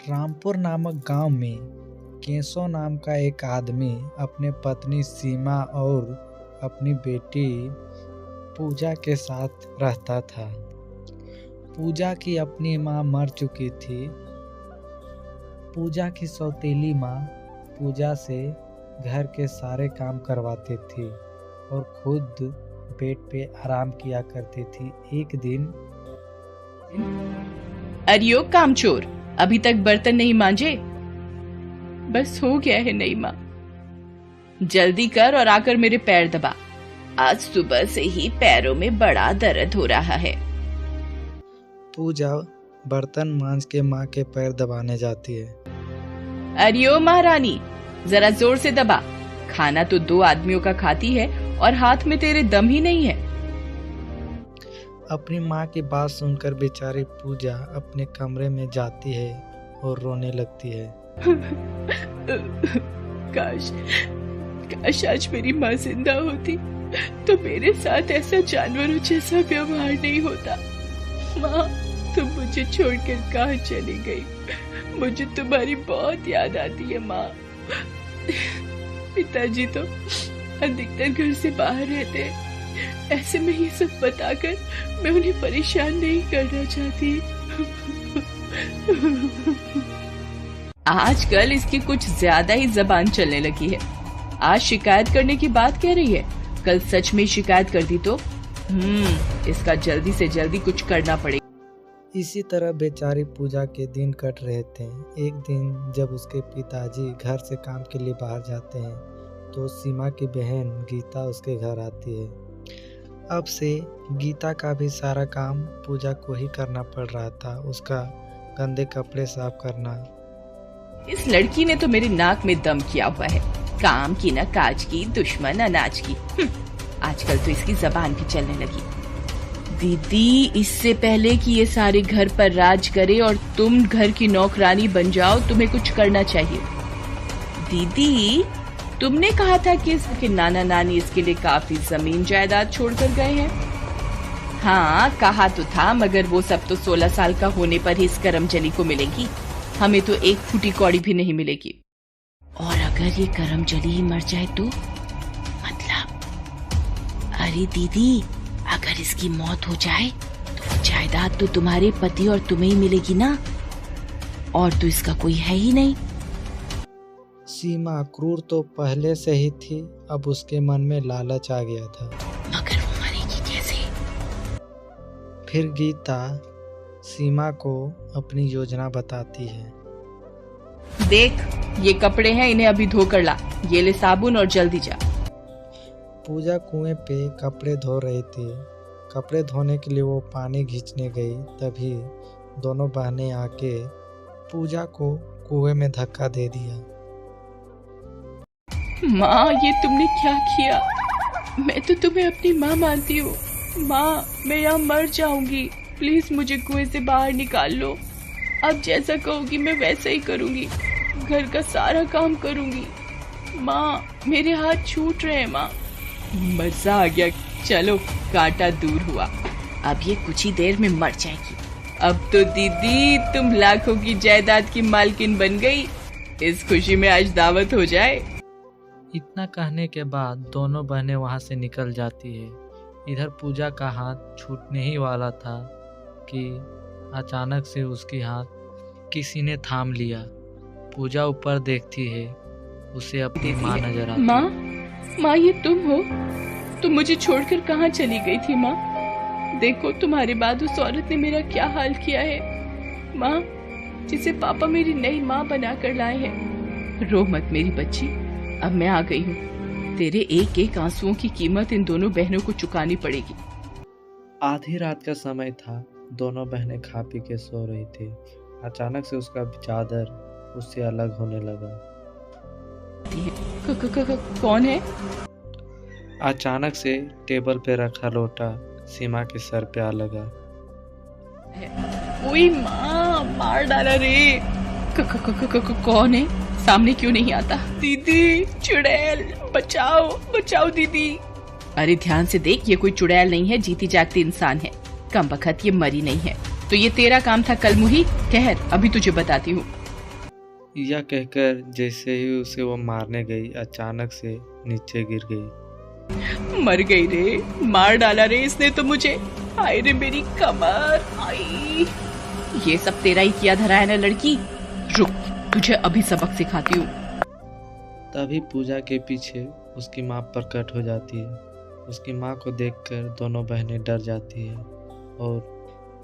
रामपुर नामक गांव में केशव नाम का एक आदमी अपने पत्नी सीमा और अपनी बेटी पूजा के साथ रहता था। पूजा की अपनी माँ मर चुकी थी। पूजा की सौतेली माँ पूजा से घर के सारे काम करवाती थी और खुद बेड पे आराम किया करती थी। एक दिन अरियो कामचोर, अभी तक बर्तन नहीं मांजे? बस हो गया है नई माँ, जल्दी कर और आकर मेरे पैर दबा। आज सुबह से ही पैरों में बड़ा दर्द हो रहा है। पूजा बर्तन मांज के माँ के पैर दबाने जाती है। अरियो महारानी, जरा जोर से दबा। खाना तो 2 आदमियों का खाती है और हाथ में तेरे दम ही नहीं है। अपनी माँ की बात सुनकर बेचारी पूजा अपने कमरे में जाती है और रोने लगती है। काश आज मेरी माँ जिंदा होती तो मेरे साथ ऐसा जानवरों जैसा व्यवहार नहीं होता। माँ, तुम मुझे छोड़कर कहाँ चली गई? मुझे तुम्हारी बहुत याद आती है माँ। पिताजी तो अधिकतर घर से बाहर रहते हैं। ऐसे में ये सब बताकर मैं उन्हें परेशान नहीं करना चाहती। आजकल इसकी कुछ ज्यादा ही जबान चलने लगी है। आज शिकायत करने की बात कह रही है, कल सच में शिकायत कर दी तो इसका जल्दी से जल्दी कुछ करना पड़ेगा। इसी तरह बेचारी पूजा के दिन कट रहे थे। एक दिन जब उसके पिताजी घर से काम के लिए बाहर जाते हैं तो सीमा की बहन गीता उसके घर आती है। अब से गीता का भी सारा काम पूजा को ही करना पड़ रहा था। उसका गंदे कपड़े साफ करना। इस लड़की ने तो मेरी नाक में दम किया हुआ है। काम की न काज की, दुश्मन अनाज की। आजकल तो इसकी जबान भी चलने लगी। दीदी, इससे पहले कि ये सारे घर पर राज करे और तुम घर की नौकरानी बन जाओ, तुम्हें कुछ करना चाहिए। दीदी, तुमने कहा था कि इसके नाना नानी इसके लिए काफी जमीन जायदाद छोड़कर गए हैं। हाँ, कहा तो था, मगर वो सब तो 16 साल का होने पर ही इस करमजली को मिलेगी। हमें तो एक फूटी कौड़ी भी नहीं मिलेगी। और अगर ये करमजली ही मर जाए तो? मतलब? अरे दीदी, अगर इसकी मौत हो जाए तो जायदाद तो तुम्हारे पति और तुम्हें ही मिलेगी ना, और तो इसका कोई है ही नहीं। सीमा क्रूर तो पहले से ही थी, अब उसके मन में लालच आ गया था। मगर वो मरेगी कैसे? फिर गीता सीमा को अपनी योजना बताती है। देख, ये कपड़े हैं, इन्हें अभी धोकर ला। ये ले साबुन और जल्दी जा। पूजा कुएं पे कपड़े धो रही थी। कपड़े धोने के लिए वो पानी खींचने गई, तभी दोनों बहनें आके पूजा को कुएं में धक्का दे दिया। माँ, ये तुमने क्या किया? मैं तो तुम्हें अपनी माँ मानती हूँ। माँ, मैं यहाँ मर जाऊंगी। प्लीज मुझे कुएं से बाहर निकाल लो। अब जैसा कहोगी मैं वैसा ही करूंगी। घर का सारा काम करूंगी। माँ, मेरे हाथ छूट रहे हैं माँ। मजा आ गया। चलो, कांटा दूर हुआ। अब ये कुछ ही देर में मर जाएगी। अब तो दीदी तुम लाखों की जायदाद की मालकिन बन गई। इस खुशी में आज दावत हो जाए। इतना कहने के बाद दोनों बहनें वहां से निकल जाती है। इधर पूजा का हाथ छूटने ही वाला था कि अचानक से उसकी हाथ किसी ने थाम लिया। पूजा ऊपर देखती है, उसे अपनी माँ नजर आती है। माँ, ये तुम हो? तुम मुझे छोड़कर कहाँ चली गई थी माँ? देखो, तुम्हारे बाद उस औरत ने मेरा क्या हाल किया है। माँ, जिसे पापा मेरी नई माँ बनाकर लाए हैं। रो मत मेरी बच्ची, अब मैं आ गई हूँ। तेरे एक एक आंसुओं की कीमत इन दोनों बहनों को चुकानी पड़ेगी। आधी रात का समय था। दोनों बहनें खा पी के सो रही थी। अचानक से उसका चादर उससे अलग होने लगा। कौन है? अचानक से टेबल पे रखा लोटा सीमा के सर पे आ लगा। ओए माँ, मार डाला रे। कौन है? सामने क्यों नहीं आता? दीदी, चुड़ैल, बचाओ बचाओ दीदी। अरे ध्यान से देख, ये कोई चुड़ैल नहीं है, जीती जागती इंसान है। कम बखत ये मरी नहीं है। तो ये तेरा काम था कल मुही। कहर, अभी तुझे बताती हूँ। यह कहकर जैसे ही उसे वो मारने गई, अचानक से नीचे गिर गई। मर गई रे, मार डाला रे इसने तो मुझे। हाय रे मेरी कमर, आई। ये सब तेरा ही किया धरा है ना लड़की। रुक, तुझे अभी सबक सिखाती हूँ। तभी पूजा के पीछे उसकी माँ प्रकट हो जाती है। उसकी माँ को देखकर दोनों बहनें डर जाती है और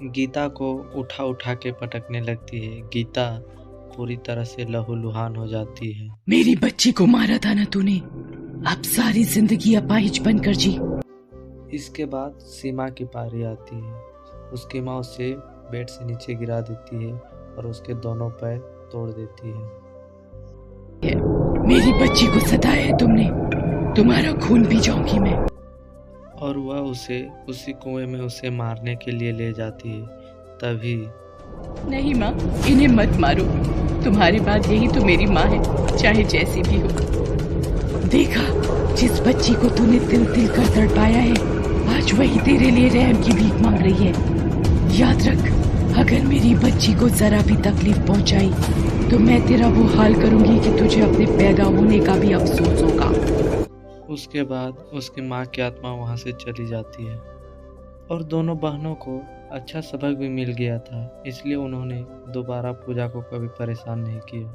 गीता को उठा उठा के पटकने लगती है। गीता पूरी तरह से लहूलुहान हो जाती है। मेरी बच्ची को मारा था ना तूने, अब सारी जिंदगी अपाहिज बनकर जी। इसके बाद सीमा की पारी आती है। उसकी माँ उसे बेड से नीचे गिरा देती है और उसके दोनों पैर तोड़ देती है। मेरी बच्ची को सताया है तुमने, तुम्हारा खून पी जाऊंगी मैं। और वह उसे उसी कुएं में उसे मारने के लिए ले जाती है। तभी नहीं माँ, इन्हें मत मारो। तुम्हारे बाद यही तो मेरी माँ है, चाहे जैसी भी हो। देखा, जिस बच्ची को तूने तिल तिल कर तड़पाया है, आज वही तेरे लिए रहम की भीख मांग रही है। याद रख, अगर मेरी बच्ची को जरा भी तकलीफ पहुंचाई तो मैं तेरा वो हाल करूंगी कि तुझे अपने पैदा होने का भी अफसोस होगा। उसके बाद उसकी माँ की आत्मा वहाँ से चली जाती है और दोनों बहनों को अच्छा सबक भी मिल गया था, इसलिए उन्होंने दोबारा पूजा को कभी परेशान नहीं किया।